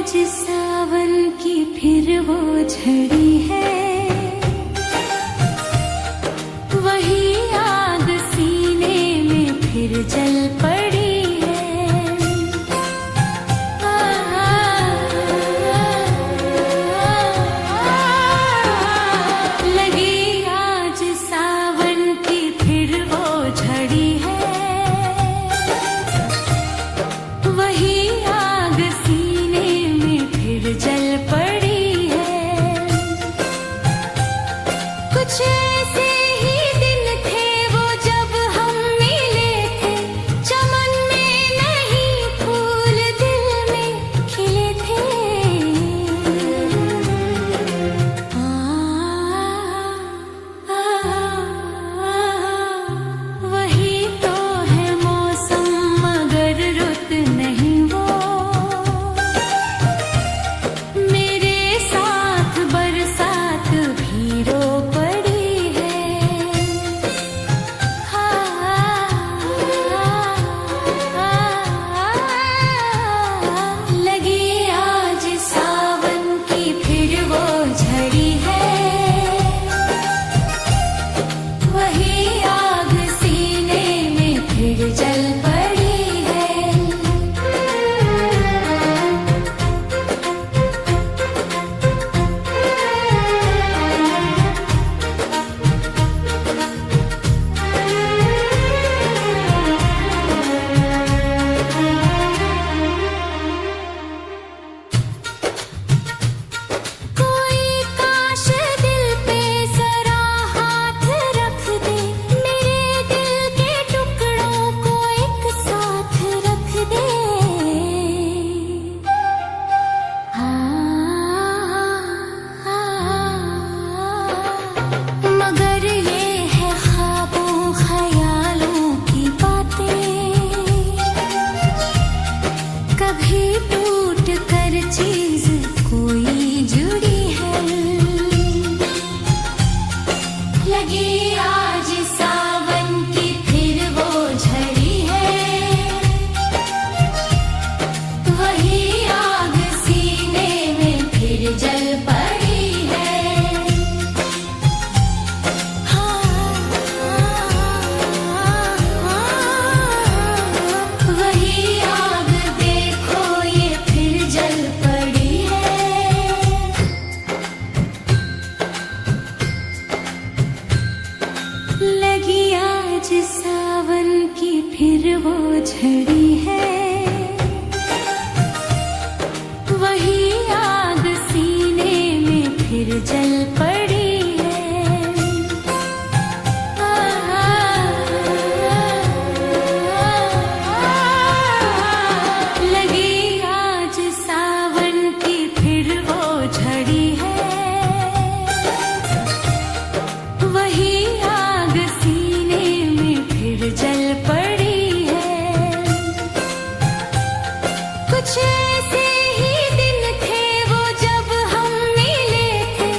आज सावन की फिर वो झड़ी है, वही आग सीने में फिर जल पड़ी है। लगी आज सावन की फिर वो झड़ी है, वही आग सीने में फिर जल पड़ी है। कुछ ऐसे ही दिन थे वो जब हम मिले थे, चमन में नहीं फूल दिल में खिले थे। वही तो है मौसम मगर रुत नहीं वो, मेरे साथ बरसात भी रो पड़ी है। लगी आज सावन की फिर वो झड़ी है, वही आग सीने में फिर जल पड़ी है। कोई काश दिल पे जरा हाथ रख दे, मेरे दिल के टुकड़ों को एक साथ रख दे। मगर ये है ख्वाबों ख्यालों की बातें, कभी टूट कर चीज कोई जुड़ी है। लगी आज सावन की फिर वो झड़ी है, वही आग सीने में फिर जल पड़ी है। वही आग देखो ये फिर जल पड़ी है। लगी आज सावन की फिर वो झड़ी है, वही आग सीने में फिर जल पड़ी है। लगी आज सावन की फिर वो झड़ी है, वही आग सीने में फिर जल पड़ी है। कुछ ऐसे ही दिन थे वो जब हम मिले थे,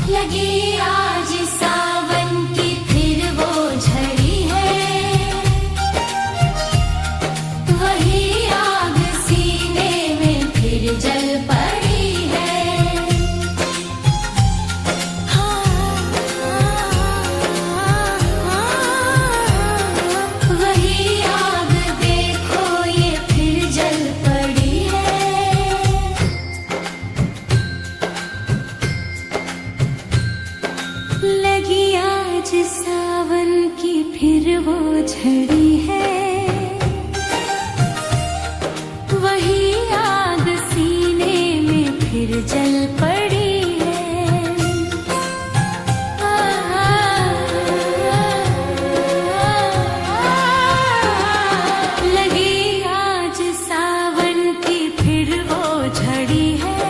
लगी आज सावन की फिर वो झड़ी है, वही आग सीने में फिर जल पड़ी है। वही आग देखो ये फिर जल पड़ी है। लगी आज सावन की फिर वो झड़ी है, वही आग सीने में फिर जल पड़ी है। लगी आज सावन की फिर वो झड़ी है,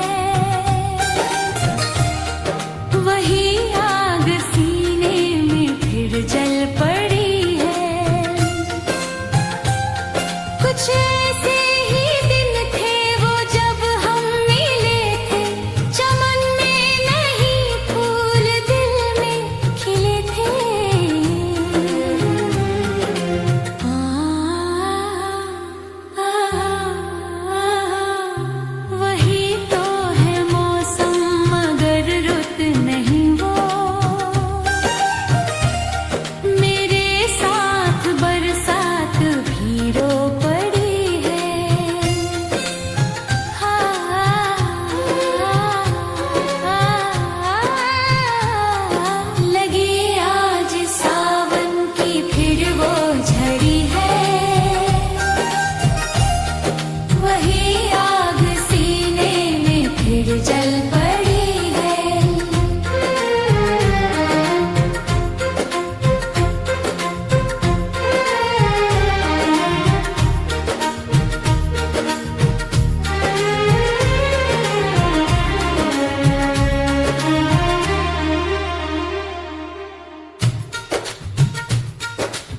वही आग सीने में फिर जल पड़ी है। कुछ ऐसे ही दिन थे वो जब हम मिले थे, चमन में नहीं फूल दिल में खिले थे। वही तो है मौसम मगर रुत नहीं वो, मेरे साथ बरसात भी रो पड़ी है। लगी आज सावन की फिर वो झड़ी है, वही आग सीने में फिर जल पड़ी है।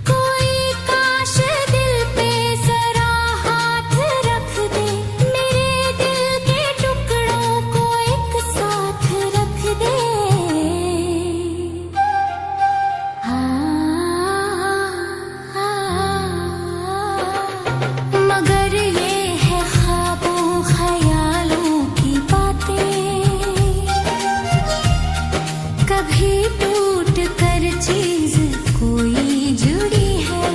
कोई काश दिल पे जरा हाथ रख दे, मेरे दिल के टुकड़ों को एक साथ रख दे। मगर ये है ख्वाबों ख्यालों की बातें, कभी टूट कर चीज कोई जुड़ी है।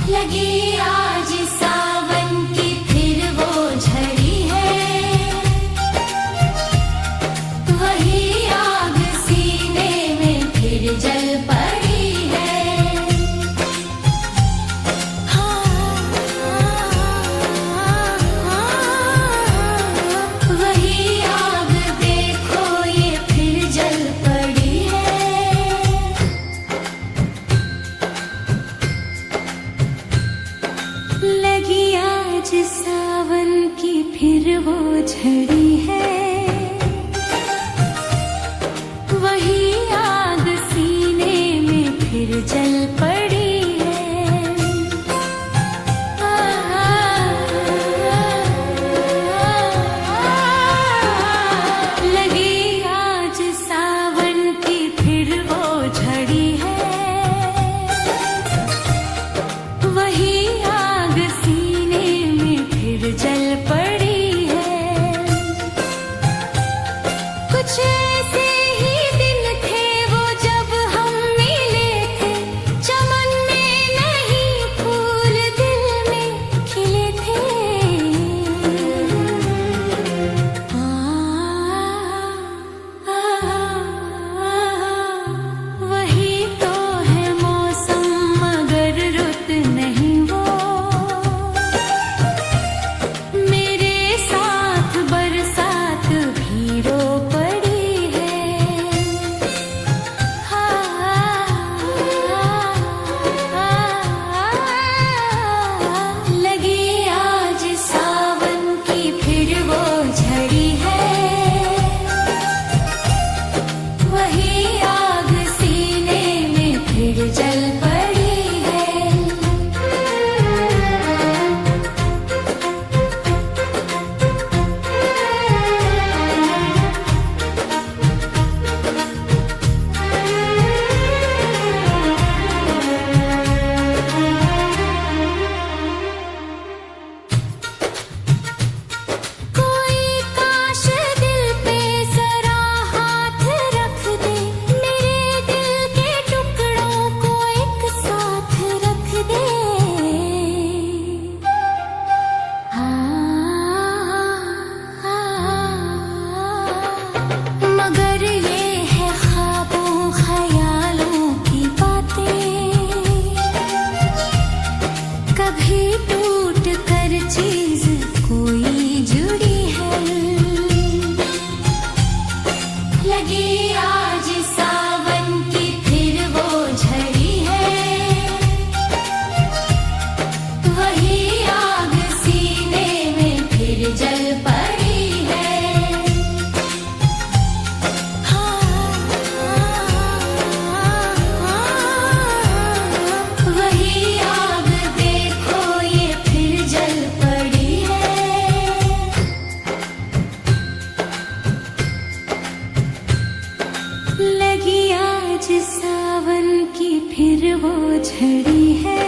लगी आज सावन की फिर वो झड़ी है, वही आग सीने में फिर जल पड़ी है। वही आग देखो ये फिर जल पड़ी है। सावन की फिर वो झड़ी है,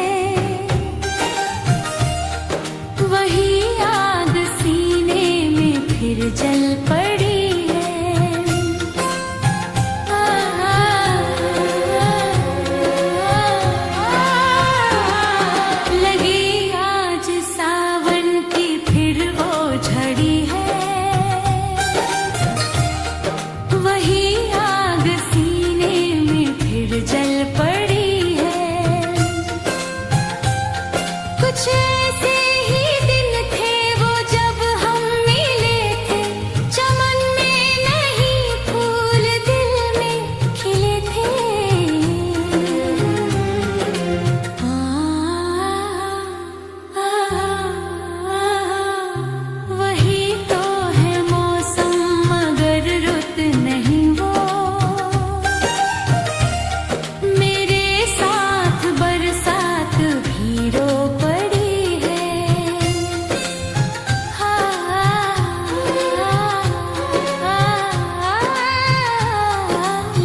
वही आग सीने में फिर जल पड़ी है। लगी आज सावन की फिर वो झड़ी है, वही आग सीने में फिर जल पड़ी है। कुछ ऐसे ही दिन थे वो जब हम मिले थे, चमन में नहीं फूल दिल में खिले थे। वही तो है मौसम मगर रुत नहीं वो, मेरे साथ बरसात भी रो पड़ी है।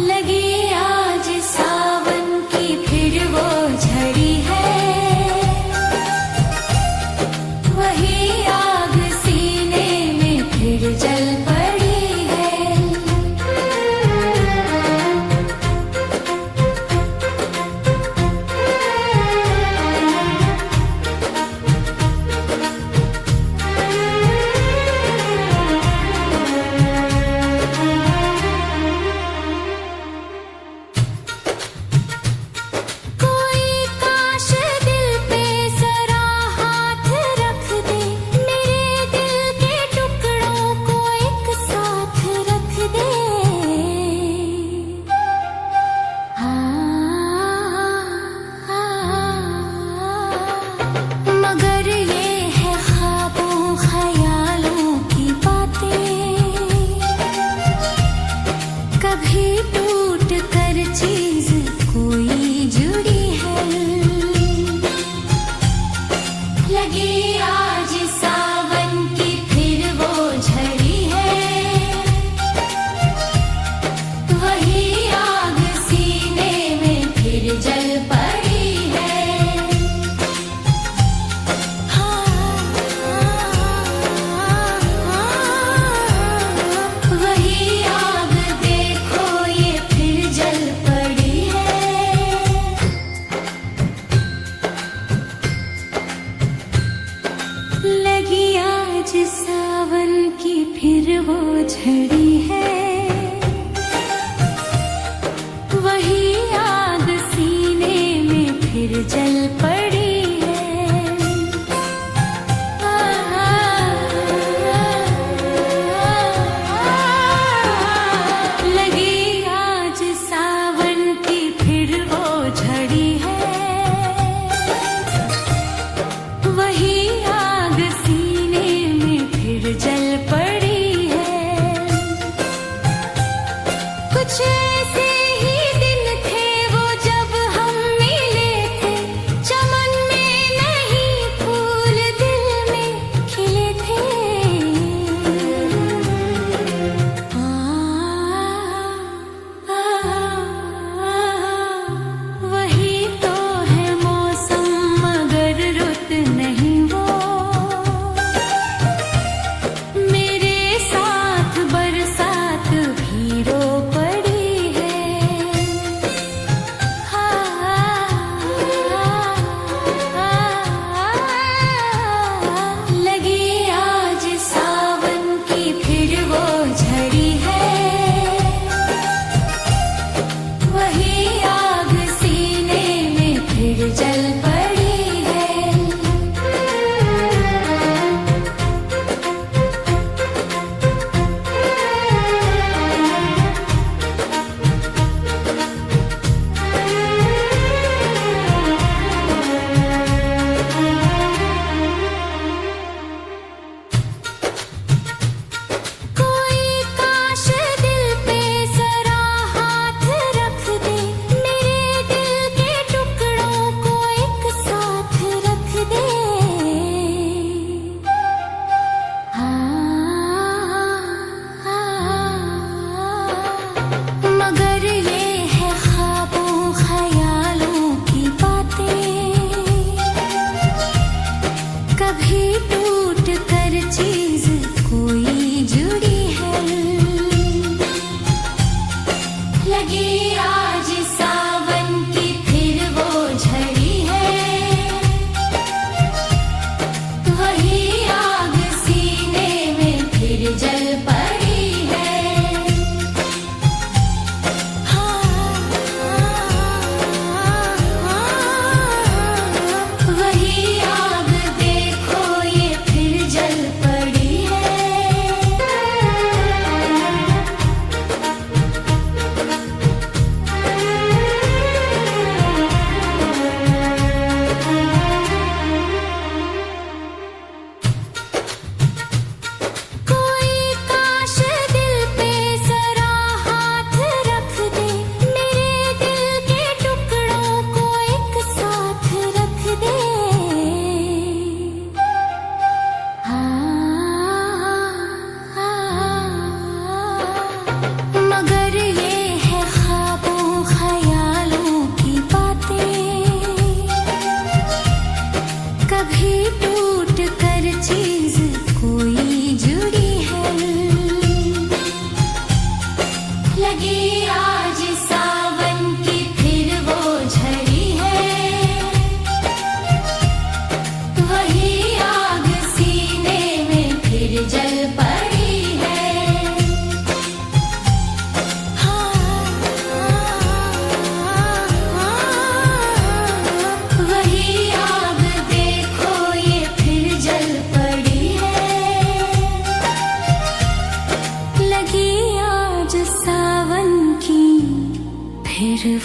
लगी आज सावन की फिर वो झड़ी है, वही आग सीने में फिर जल पड़ी है। कोई काश दिल पे जरा हाथ रख दे, मेरे दिल के टुकड़ों को एक साथ रख दे। मगर ये है ख्वाबों ख्यालों की बातें, कभी टूट कर चीज कोई जुड़ी है। लगी आज सावन की फिर वो झड़ी है, वही आग सीने में फिर जल पड़ी है। वही आग देखो ये फिर जल पड़ी है। लगी आज सावन की फिर वो झड़ी है, वही आग सीने में फिर जल पड़ी है। लगी आज सावन की फिर वो झड़ी है, वही आग सीने में फिर जल पड़ी है। कुछ ऐसे ही दिन थे वो जब हम मिले थे, चमन में नहीं फूल दिल में खिले थे। वही तो है मौसम मगर रुत नहीं वो, मेरे साथ बरसात भी रो पड़ी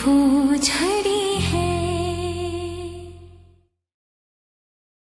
वो झलक